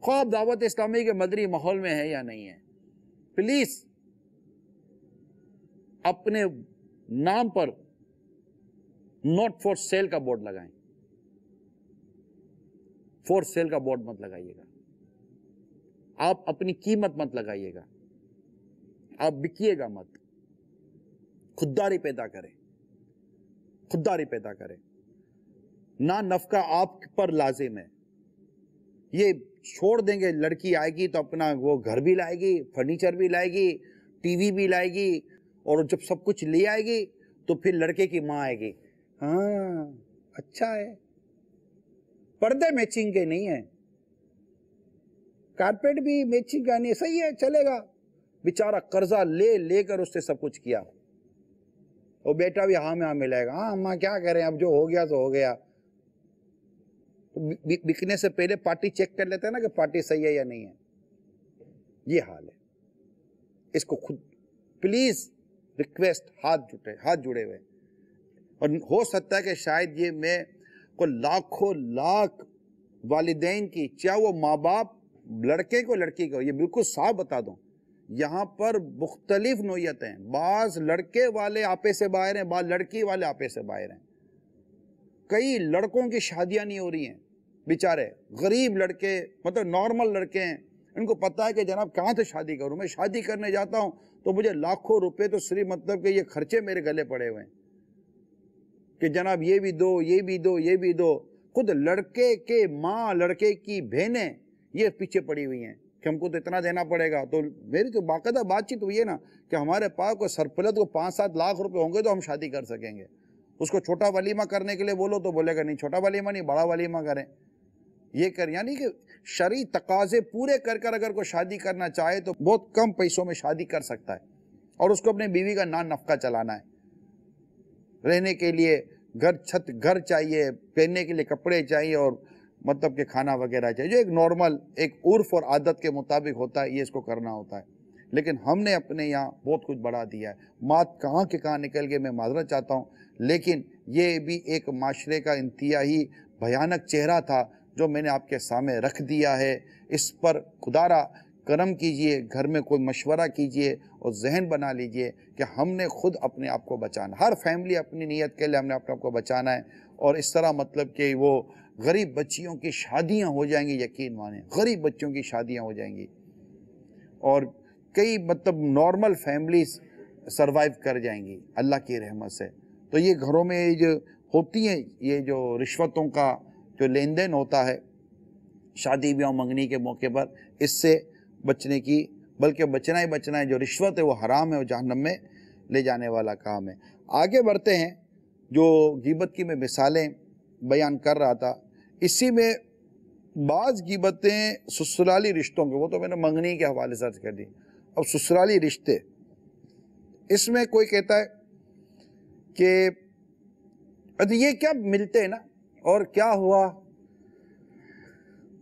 خواب دعوت اسلامی کے مدری ماحول میں ہے یا نہیں ہے, پلیز اپنے نام پر نوٹ فور سیل کا بورڈ لگائیں. فور سیل کا بورڈ مت لگائیے گا, آپ اپنی قیمت مت لگائیے گا, آپ بکیے گا مت. خودداری پیدا کریں, خودداری پیدا کریں. نہ نفقہ آپ پر لازم ہے. یہ چھوڑ دیں گے, لڑکی آئے گی تو اپنا وہ گھر بھی لائے گی, فرنیچر بھی لائے گی, ٹی وی بھی لائے گی, اور جب سب کچھ لے آئے گی تو پھر لڑکے کی ماں آئے گی, ہاں اچھا ہے, پردے میچنگ کے نہیں ہیں, کارپیٹ بھی میچنگ کا نہیں, صحیح ہے چلے گا. بیچارہ قرضہ لے لے کر اس نے سب کچھ کیا, اور بیٹا بھی ہاں میں ہاں ملائے گا, ہاں اماں کیا کریں, اب جو ہو گیا تو ہو گیا. بکنے سے پہلے پارٹی چیک کر لیتے ہیں نا کہ پارٹی صحیح ہے یا نہیں ہے. یہ حال ہے. اس کو خود پلیز ریکویسٹ, ہاتھ جڑے ہوئے. اور ہو سکتا ہے کہ شاید یہ میں کو لاکھوں لاکھ والدین کی, چاہے وہ ماں باپ لڑکے کو لڑکی کو, یہ بالکل صاف بتا دوں, یہاں پر مختلف نوعیت ہیں. بعض لڑکے والے آپے سے باہر ہیں, بعض لڑکی والے آپے سے باہر ہیں. کئی لڑکوں کی شادیاں نہیں ہو رہی ہیں, بیچارے غریب لڑکے, مطلب نارمل لڑکے ہیں, ان کو پتہ ہے کہ جناب کہاں سے شادی کروں، میں شادی کرنے جاتا ہوں تو مجھے لاکھوں روپے تو صرف مطلب کہ یہ خرچے میرے گلے پڑے ہوئے ہیں کہ جناب یہ بھی دو، یہ بھی دو، یہ بھی دو. خود لڑکے کے ماں، لڑکے کی بہنیں یہ پیچھے پڑی ہوئی ہیں کہ ہم کو تو اتنا دینا پڑے گا. تو میری تو باقاعدہ بات چیت ہوئی ہے نا کہ ہمارے پاس کو سرپلت کو 5-7 لاکھ روپے ہوں گے تو ہم شادی کر سکیں گے. اس کو چھوٹا ولیمہ کرنے کے لیے بولو تو بولے گا نہیں چھوٹا ولیمہ نہیں، بڑا ولیمہ کریں. یہ کر یعنی کہ شرعی تقاضے پورے کر کر اگر کوئی شادی کرنا چاہے تو بہت کم پیسوں میں شادی کر سکتا ہے، اور اس کو اپنے بیوی کا نان نفقہ چلانا ہے. رہنے کے لیے گھر چاہیے، پہننے کے لیے کپڑے چاہیے، اور مطلب کہ کھانا وغیرہ چاہیے جو ایک نارمل ایک عرف اور عادت کے مطابق ہوتا ہے، یہ اس کو کرنا ہوتا ہے. لیکن ہم نے اپنے یہاں بہت کچھ بڑھا دیا ہے. بات کہاں کے کہاں نکل گئے میں معذرت چاہتا ہوں، لیکن یہ بھی ایک معاشرے کا انتہائی بھیانک چہرہ تھا جو میں نے آپ کے سامنے رکھ دیا ہے. اس پر خدارا کرم کیجئے، گھر میں کوئی مشورہ کیجئے اور ذہن بنا لیجئے کہ ہم نے خود اپنے آپ کو بچانا، ہر فیملی اپنی نیت کے لیے ہم نے اپنے آپ کو بچانا ہے. اور اس طرح مطلب کہ وہ غریب بچیوں کی شادیاں ہو جائیں گی، یقین مانیں غریب بچوں کی شادیاں ہو جائیں گی، اور کئی مطلب نارمل فیملیز سروائیو کر جائیں گی اللہ کی رحمت سے. تو یہ گھروں میں جو ہوتی ہیں یہ جو رشوتوں کا جو لین دین ہوتا ہے شادی بیاہ منگنی کے موقع پر، اس سے بچنے کی، بلکہ بچنا ہی بچنا ہے. جو رشوت ہے وہ حرام ہے، وہ جہنم میں لے جانے والا کام ہے. آگے بڑھتے ہیں. جو غیبت کی میں مثالیں بیان کر رہا تھا، اسی میں بعض غیبتیں سسرالی رشتوں کے، وہ تو میں نے منگنی کے حوالے سے عرض کر دی. اب سسرالی رشتے، اس میں کوئی کہتا ہے کہ یہ کیا ملتے ہیں نا، اور کیا ہوا،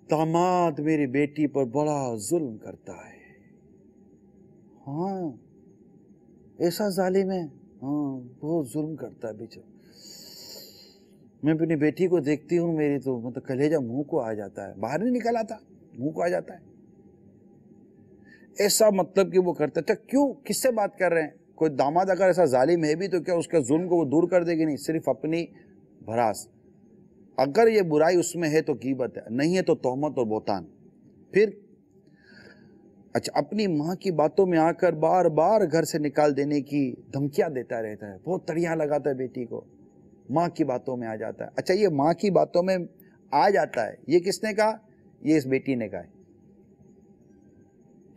داماد میری بیٹی پر بڑا ظلم کرتا ہے. ہاں ایسا ظالم ہے، ہاں بہت ظلم کرتا ہے بیچارہ. میں اپنی بیٹی کو دیکھتی ہوں، میری تو مطلب کلیجہ منہ کو آ جاتا ہے، باہر نہیں نکل آتا، منہ کو آ جاتا ہے. ایسا مطلب کہ وہ کرتا ہے. کیوں، کس سے بات کر رہے ہیں؟ کوئی داماد اگر ایسا ظالم ہے بھی تو کیا اس کے ظلم کو وہ دور کر دے گی؟ نہیں، صرف اپنی بھراس. اگر یہ برائی اس میں ہے تو غیبت ہے، نہیں ہے تو تہمت اور بہتان. پھر اچھا، اپنی ماں کی باتوں میں آ کر بار بار گھر سے نکال دینے کی دھمکیاں دیتا رہتا ہے، بہت تڑیاں لگاتا ہے بیٹی کو، ماں کی باتوں میں آ جاتا ہے. اچھا، یہ ماں کی باتوں میں آ جاتا ہے، یہ کس نے کہا؟ یہ اس بیٹی نے کہا ہے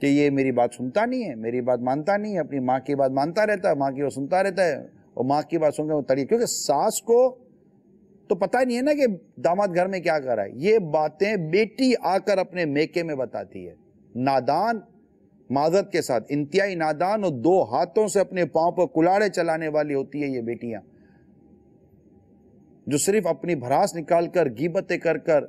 کہ یہ میری بات سنتا نہیں ہے، میری بات مانتا نہیں ہے، اپنی ماں کی بات مانتا رہتا ہے، ماں کی وہ سنتا رہتا ہے، اور ماں کی بات سن کے وہ تڑی. کیونکہ ساس کو تو پتہ نہیں ہے نا کہ داماد گھر میں کیا کر رہا ہے. یہ باتیں بیٹی آ کر اپنے میکے میں بتاتی ہے. نادان، معذرت کے ساتھ انتہائی نادان، اور 2 ہاتھوں سے اپنے پاؤں پر کلاڑے چلانے والی ہوتی ہے یہ بیٹیاں، جو صرف اپنی بھراس نکال کر غیبتیں کر کر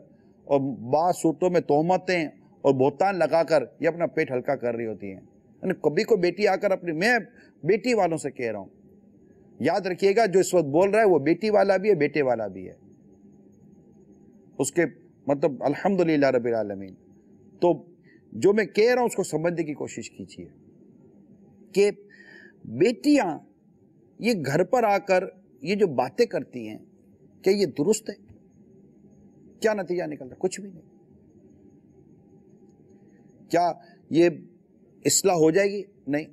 اور بعض صورتوں میں تہمتیں اور بہتان لگا کر یہ اپنا پیٹ ہلکا کر رہی ہوتی ہیں. یعنی کبھی کو بیٹی آ کر اپنی، میں بیٹی والوں سے کہہ رہا ہوں، یاد رکھیے گا جو اس وقت بول رہا ہے وہ بیٹی والا بھی ہے، بیٹے والا بھی ہے. اس کے مطلب الحمدللہ رب العالمین. تو جو میں کہہ رہا ہوں اس کو سمجھنے کی کوشش کیجیے کہ بیٹیاں یہ گھر پر آ کر یہ جو باتیں کرتی ہیں، کیا یہ درست ہے؟ کیا نتیجہ نکلتا؟ کچھ بھی نہیں. کیا یہ اصلاح ہو جائے گی؟ نہیں،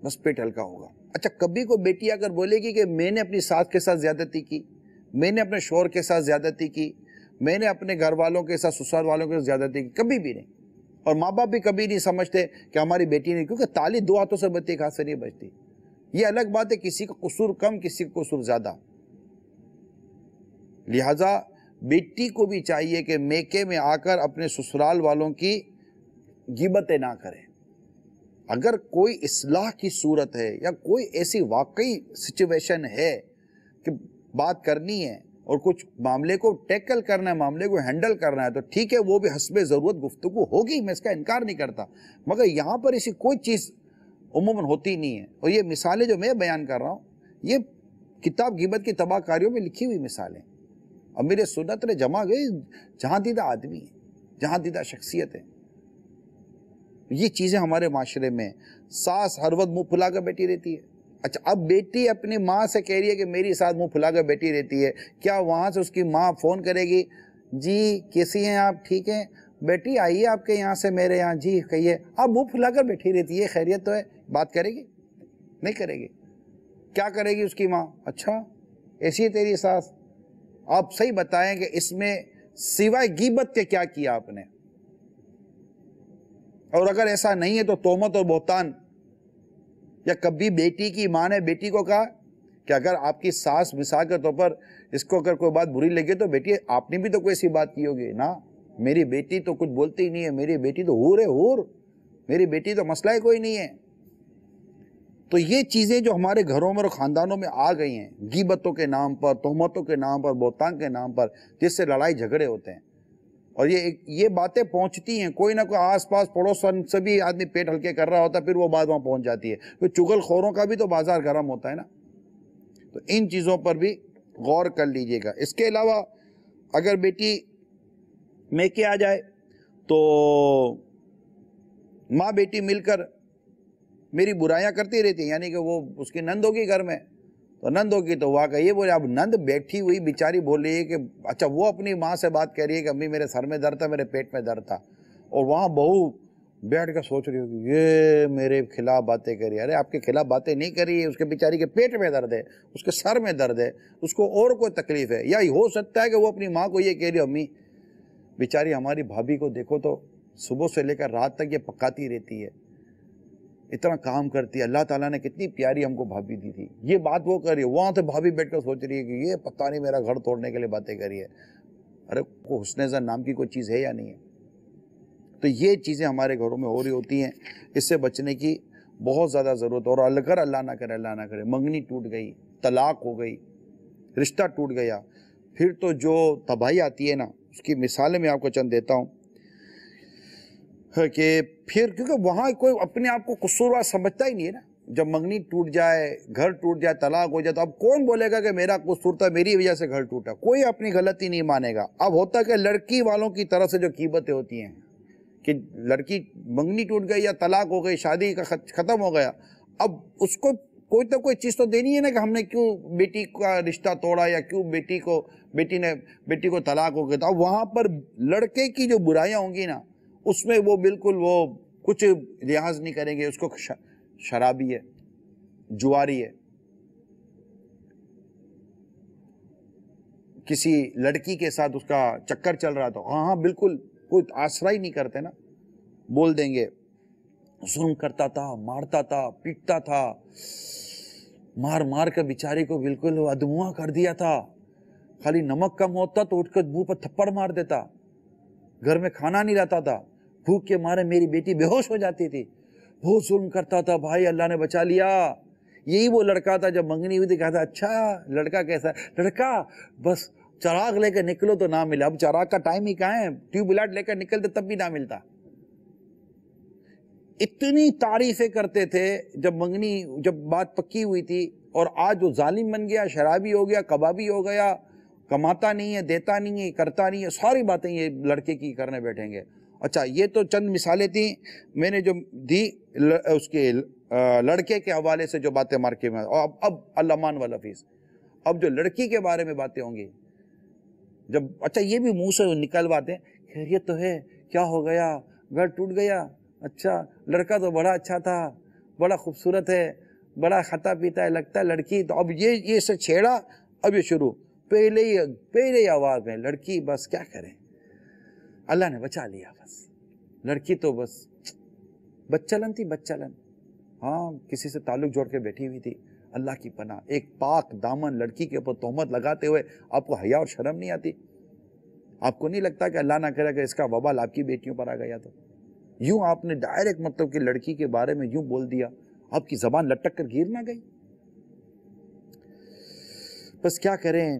بس پیٹ ہلکا ہوگا. اچھا، کبھی کو بیٹی اگر بولے گی کہ میں نے اپنی ساس کے ساتھ زیادتی کی، میں نے اپنے شوہر کے ساتھ زیادتی کی، میں نے اپنے گھر والوں کے ساتھ، سسرال والوں کے ساتھ زیادتی کی، کبھی بھی نہیں. اور ماں باپ بھی کبھی نہیں سمجھتے کہ ہماری بیٹی نہیں، کیونکہ تالی 2 ہاتھوں سے بچتی، 1 ہاتھ سے نہیں بچتی. یہ الگ بات ہے، کسی کا قصور کم، کسی کا قصور زیادہ. لہٰذا بیٹی کو بھی چاہیے کہ میکے میں آ کر اپنے سسرال والوں کی غیبتیں نہ کرے. اگر کوئی اصلاح کی صورت ہے یا کوئی ایسی واقعی سچویشن ہے کہ بات کرنی ہے اور کچھ معاملے کو ٹیکل کرنا ہے، معاملے کو ہینڈل کرنا ہے، تو ٹھیک ہے، وہ بھی حسب ضرورت گفتگو ہوگی، میں اس کا انکار نہیں کرتا. مگر یہاں پر ایسی کوئی چیز عموماً ہوتی نہیں ہے. اور یہ مثالیں جو میں بیان کر رہا ہوں، یہ کتاب غیبت کی تباہ کاریوں میں لکھی ہوئی مثالیں. امیر سنت نے جمع گئے جہاں دیدہ آدمی ہیں، جہاں دیدہ شخصیت ہے. یہ چیزیں ہمارے معاشرے میں، ساس ہر وقت منہ پھلا کر بیٹھی رہتی ہے. اچھا، اب بیٹی اپنی ماں سے کہہ رہی ہے کہ میری ساس منہ پھلا کر بیٹھی رہتی ہے، کیا وہاں سے اس کی ماں فون کرے گی، جی کیسی ہیں آپ، ٹھیک ہیں، بیٹی آئیے آپ کے یہاں سے میرے یہاں، جی کہیے، آپ منہ پھلا کر بیٹھی رہتی ہے، خیریت تو ہے، بات کرے گی؟ نہیں کرے گی۔ کیا کرے گی اس کی ماں؟ اچھا ایسی ہے تیری ساس؟ آپ صحیح بتائیں کہ اس میں سوائے غیبت کے کیا کیا آپ نے؟ اور اگر ایسا نہیں ہے تو تہمت اور بہتان۔ یا کبھی بیٹی کی ماں نے بیٹی کو کہا کہ اگر آپ کی ساس مثال کے طور پر اس کو اگر کوئی بات بری لگے تو بیٹی آپ نے بھی تو کوئی ایسی بات کی ہوگی نا، میری بیٹی تو کچھ بولتی ہی نہیں ہے، میری بیٹی تو حور ہے، حور، میری بیٹی تو مسئلہ ہی کوئی نہیں ہے۔ تو یہ چیزیں جو ہمارے گھروں میں اور خاندانوں میں آ گئی ہیں، غیبتوں کے نام پر، تہمتوں کے نام پر، بہتان کے نام پر، جس سے لڑائی جھگڑے ہوتے ہیں، اور یہ باتیں پہنچتی ہیں، کوئی نہ کوئی آس پاس پڑوسن سے بھی آدمی پیٹ ہلکے کر رہا ہوتا ہے، پھر وہ بات وہاں پہنچ جاتی ہے۔ تو چغل خوروں کا بھی تو بازار گرم ہوتا ہے نا۔ تو ان چیزوں پر بھی غور کر لیجئے گا۔ اس کے علاوہ اگر بیٹی میں کے آ جائے تو ماں بیٹی مل کر میری برائیاں کرتی رہتی ہیں، یعنی کہ وہ اس کی نند ہوگی گھر میں، تو نند ہوگی تو واقعہ یہ بولے، اب نند بیٹھی ہوئی بیچاری بول رہی ہے کہ اچھا وہ اپنی ماں سے بات کر رہی ہے کہ امی میرے سر میں درد تھا، میرے پیٹ میں درد تھا، اور وہاں بہو بیٹھ کر سوچ رہی ہوگی یہ میرے خلاف باتیں کر رہی ہے۔ ارے آپ کے خلاف باتیں نہیں کر رہی ہے، اس کے بیچاری کے پیٹ میں درد ہے، اس کے سر میں درد ہے، اس کو اور کوئی تکلیف ہے، یا ہو سکتا ہے کہ وہ اپنی ماں کو یہ کہہ رہی ہے، امی بیچاری ہماری بھابھی کو دیکھو تو صبح سے لے کر رات تک یہ پکاتی رہتی ہے، اتنا کام کرتی ہے، اللہ تعالیٰ نے کتنی پیاری ہم کو بھابھی دی تھی، یہ بات وہ کر رہی ہے۔ وہاں سے بھابھی بیٹھ کر سوچ رہی ہے کہ یہ پتہ نہیں میرا گھر توڑنے کے لیے باتیں کر رہی ہے۔ ارے کو حسن زن نام کی کوئی چیز ہے یا نہیں ہے؟ تو یہ چیزیں ہمارے گھروں میں ہو رہی ہوتی ہیں، اس سے بچنے کی بہت زیادہ ضرورت ہے۔ اور اگر اللہ نہ کرے منگنی ٹوٹ گئی، طلاق ہو گئی، رشتہ ٹوٹ گیا، پھر تو جو تباہی آتی ہے نا، اس کی مثالیں میں آپ کو چند دیتا ہوں کہ پھر کیونکہ وہاں کوئی اپنے آپ کو قصوروار سمجھتا ہی نہیں ہے نا۔ جب منگنی ٹوٹ جائے، گھر ٹوٹ جائے، طلاق ہو جائے، تو اب کون بولے گا کہ میرا قصور تھا، میری وجہ سے گھر ٹوٹا؟ کوئی اپنی غلطی نہیں مانے گا۔ اب ہوتا کہ لڑکی والوں کی طرف سے جو قیمتیں ہوتی ہیں کہ لڑکی منگنی ٹوٹ گئی یا طلاق ہو گئی، شادی کا ختم ہو گیا، اب اس کو کوئی تو کوئی چیز تو دینی ہے نا کہ ہم نے کیوں بیٹی کا رشتہ توڑا، یا کیوں بیٹی کو طلاق ہو گیا۔ تو اب وہاں پر لڑکے کی جو برائیاں ہوں گی نا، اس میں وہ بالکل وہ کچھ لحاظ نہیں کریں گے، اس کو شرابی ہے، جواری ہے، کسی لڑکی کے ساتھ اس کا چکر چل رہا، تو ہاں بالکل کوئی آسرا ہی نہیں کرتے نا، بول دیں گے ظلم کرتا تھا، مارتا تھا، پیٹتا تھا، مار کر بیچاری کو بالکل ادموا کر دیا تھا، خالی نمک کم ہوتا تو اٹھ کر منہ پر تھپڑ مار دیتا، گھر میں کھانا نہیں رہتا تھا، بھوک کے مارے میری بیٹی بے ہوش ہو جاتی تھی، بہت ظلم کرتا تھا، بھائی اللہ نے بچا لیا۔ یہی وہ لڑکا تھا جب منگنی ہوئی تھی، کہا تھا اچھا لڑکا کیسا ہے؟ لڑکا بس چراغ لے کر نکلو تو نہ ملا۔ اب چراغ کا ٹائم ہی کہاں ہے، ٹیوب لائٹ لے کر نکلتے تب بھی نہ ملتا۔ اتنی تعریفیں کرتے تھے جب بات پکی ہوئی تھی، اور آج وہ ظالم بن گیا، شرابی ہو گیا، کبابی ہو گیا، کماتا نہیں ہے، دیتا نہیں ہے، کرتا نہیں ہے، ساری باتیں یہ لڑکے کی کرنے بیٹھیں گے۔ اچھا یہ تو چند مثالیں تھیں میں نے جو دی اس کے لڑکے کے حوالے سے جو باتیں مارکے میں، اور اب المان والحفیظ، اب جو لڑکی کے بارے میں باتیں ہوں گی، جب اچھا یہ بھی منہ سے نکلواتے ہیں، خیریت تو ہے، کیا ہو گیا، گھر ٹوٹ گیا، اچھا لڑکا تو بڑا اچھا تھا، بڑا خوبصورت ہے، بڑا کھاتا پیتا ہے، لگتا ہے لڑکی تو اب یہ سے چھیڑا، اب یہ شروع پہلے ہی آواز میں، لڑکی بس کیا کریں، اللہ نے بچا لیا، بس لڑکی تو بس بچلن تھی، بچلن، ہاں کسی سے تعلق جوڑ کے بیٹھی ہوئی تھی، اللہ کی پناہ، ایک پاک دامن لڑکی کے اوپر تہمت لگاتے ہوئے آپ کو حیا اور شرم نہیں آتی؟ آپ کو نہیں لگتا کہ اللہ نہ کرے کہ اس کا وبال آپ کی بیٹیوں پر آ گیا؟ تو یوں آپ نے ڈائریکٹ مطلب کہ لڑکی کے بارے میں یوں بول دیا، آپ کی زبان لٹک کر گر نہ گئی؟ بس کیا کریں،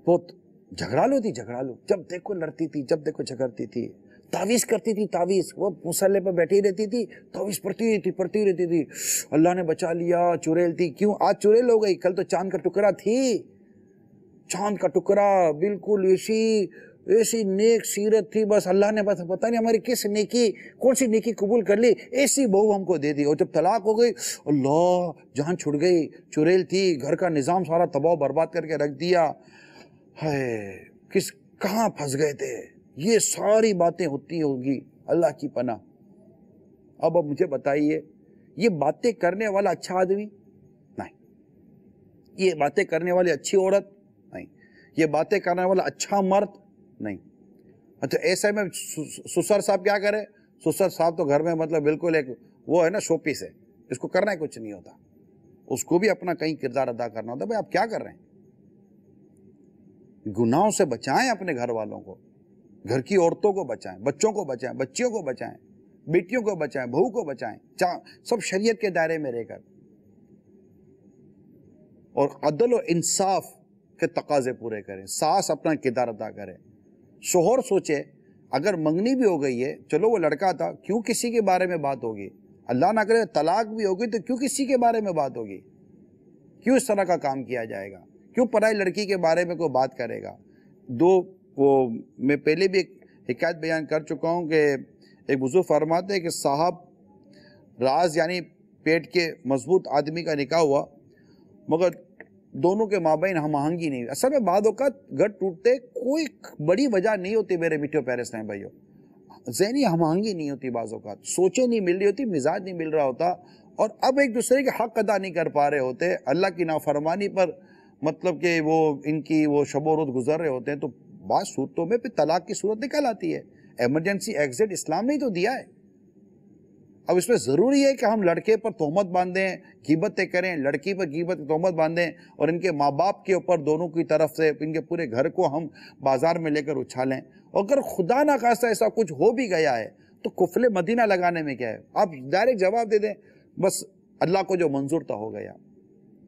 بہت جھگڑالو تھی، جھگڑالو، جب دیکھو لڑتی تھی، جب دیکھو جھگڑتی تھی، تعویذ کرتی تھی، تعویذ، وہ مصلے پر بیٹھی رہتی تھی، تعویذ پڑھتی رہتی تھی، اللہ نے بچا لیا، چڑیل تھی، کیوں آج چڑیل ہو گئی، کل تو چاند کا ٹکڑا تھی، چاند کا ٹکڑا، بالکل ایسی نیک سیرت تھی، بس اللہ نے بس پتہ نہیں ہماری کون سی نیکی قبول کر لی، ایسی بہو ہم کو دے دی، اور جب طلاق ہو گئی، اللہ جان چھڑ گئی، چڑیل تھی، گھر کا نظام سارا تباہ برباد کر کے رکھ دیا، کہاں پھنس گئے تھے، یہ ساری باتیں ہوتی ہوگی، اللہ کی پناہ۔ اب مجھے بتائیے، یہ باتیں کرنے والا اچھا آدمی نہیں، یہ باتیں کرنے والی اچھی عورت نہیں، یہ باتیں کرنے والا اچھا مرد نہیں۔ اچھا ایسے میں سسر صاحب کیا کرے؟ سسر صاحب تو گھر میں مطلب بالکل ایک وہ ہے نا، شو پیس ہے، اس کو کرنا کچھ نہیں ہوتا، اس کو بھی اپنا کہیں کردار ادا کرنا ہوتا ہے۔ بھائی آپ کیا کر رہے ہیں؟ گناہوں سے بچائیں اپنے گھر والوں کو، گھر کی عورتوں کو بچائیں، بچوں کو بچائیں، بچیوں کو بچائیں، بیٹیوں کو بچائیں، بہو کو بچائیں، سب شریعت کے دائرے میں رہ کر، اور عدل و انصاف کے تقاضے پورے کریں۔ ساس اپنا کردار ادا کرے، شوہر سوچے اگر منگنی بھی ہو گئی ہے، چلو وہ لڑکا تھا، کیوں کسی کے بارے میں بات ہوگی؟ اللہ نہ کرے طلاق بھی ہوگی تو کیوں کسی کے بارے میں بات ہوگی؟ کیوں اس طرح کا کام کیا جائے گا؟ کیوں پرائی لڑکی کے بارے میں کوئی بات کرے گا؟ میں پہلے بھی ایک حکایت بیان کر چکا ہوں کہ ایک بزرگ فرماتے ہیں کہ صاحب راز یعنی پیٹ کے مضبوط آدمی کا نکاح ہوا، مگر دونوں کے مابین ہم آہنگی نہیں ہوئی۔ اصل میں بعد اوقات گھر ٹوٹتے کوئی بڑی وجہ نہیں ہوتی میرے میٹھے پیارے اسلام بھائیوں، ذہنی ہم آہنگی نہیں ہوتی، بعض اوقات سوچیں نہیں مل رہی ہوتی، مزاج نہیں مل رہا ہوتا، اور اب ایک دوسرے کے حق ادا نہیں کر پا رہے ہوتے، اللہ کی نافرمانی پر مطلب کہ وہ ان کی وہ شب و روز گزر رہے ہوتے ہیں، تو بعض صورتوں میں پھر طلاق کی صورت نکل آتی ہے۔ ایمرجنسی ایگزٹ اسلام نے ہی تو دیا ہے۔ اب اس میں ضروری ہے کہ ہم لڑکے پر تہمت باندھیں، غیبتیں کریں، لڑکی پر غیبت تہمت باندھیں، اور ان کے ماں باپ کے اوپر دونوں کی طرف سے ان کے پورے گھر کو ہم بازار میں لے کر اچھالیں۔ اگر خدا نہ خواستہ ایسا کچھ ہو بھی گیا ہے تو قفل مدینہ لگانے میں کیا ہے؟ آپ ڈائریکٹ جواب دے دیں، بس اللہ کو جو منظور تھا ہو گیا،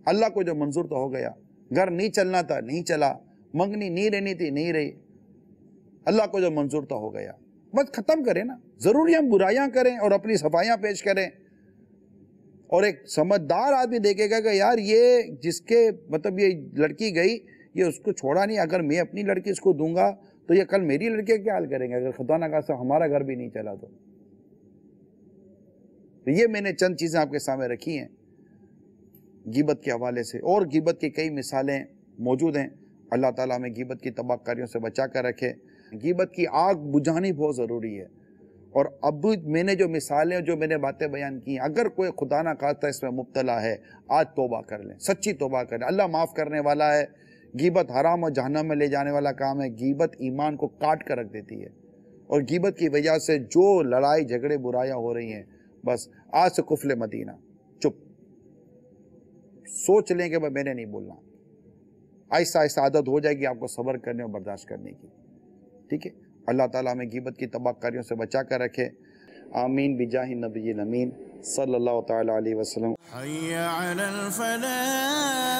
اللہ کو جو منظور تھا ہو گیا، گھر نہیں چلنا تھا نہیں چلا، منگنی نہیں رہنی تھی نہیں رہی، اللہ کو جو منظور تھا ہو گیا، بس ختم کریں نا۔ ضروری ہم برائیاں کریں اور اپنی صفائیاں پیش کریں، اور ایک سمجھدار آدمی دیکھے گا کہ یار یہ جس کے مطلب یہ لڑکی گئی، یہ اس کو چھوڑا نہیں، اگر میں اپنی لڑکی اس کو دوں گا تو یہ کل میری لڑکی کیا حال کریں گے اگر خدا نہ خواستہ ہمارا گھر بھی نہیں چلا تو۔ یہ میں نے چند چیزیں آپ کے سامنے رکھی ہیں غیبت کے حوالے سے، اور غیبت کی کئی مثالیں موجود ہیں۔ اللہ تعالیٰ ہمیں غیبت کی تباہ کاریوں سے بچا کر رکھے۔ غیبت کی آگ بجھانی بہت ضروری ہے، اور اب میں نے جو مثالیں جو میں نے باتیں بیان کی ہیں، اگر کوئی خدا نہ خواستہ اس میں مبتلا ہے، آج توبہ کر لیں، سچی توبہ کر لیں، اللہ معاف کرنے والا ہے۔ غیبت حرام اور جہنم میں لے جانے والا کام ہے۔ غیبت ایمان کو کاٹ کر رکھ دیتی ہے، اور غیبت کی وجہ سے جو لڑائی جھگڑے برائیاں ہو رہی ہیں، بس آج سے قفل مدینہ، چپ، سوچ لیں کہ میں نے نہیں بولنا، آہستہ آہستہ عادت ہو جائے گی آپ کو صبر کرنے اور برداشت کرنے کی، ٹھیک ہے؟ اللہ تعالیٰ ہمیں غیبت کی تباہ کاریوں سے بچا کر رکھے، آمین بجاہ نبی الامین صلی اللہ تعالیٰ علیہ وسلم۔ حي على الفلاح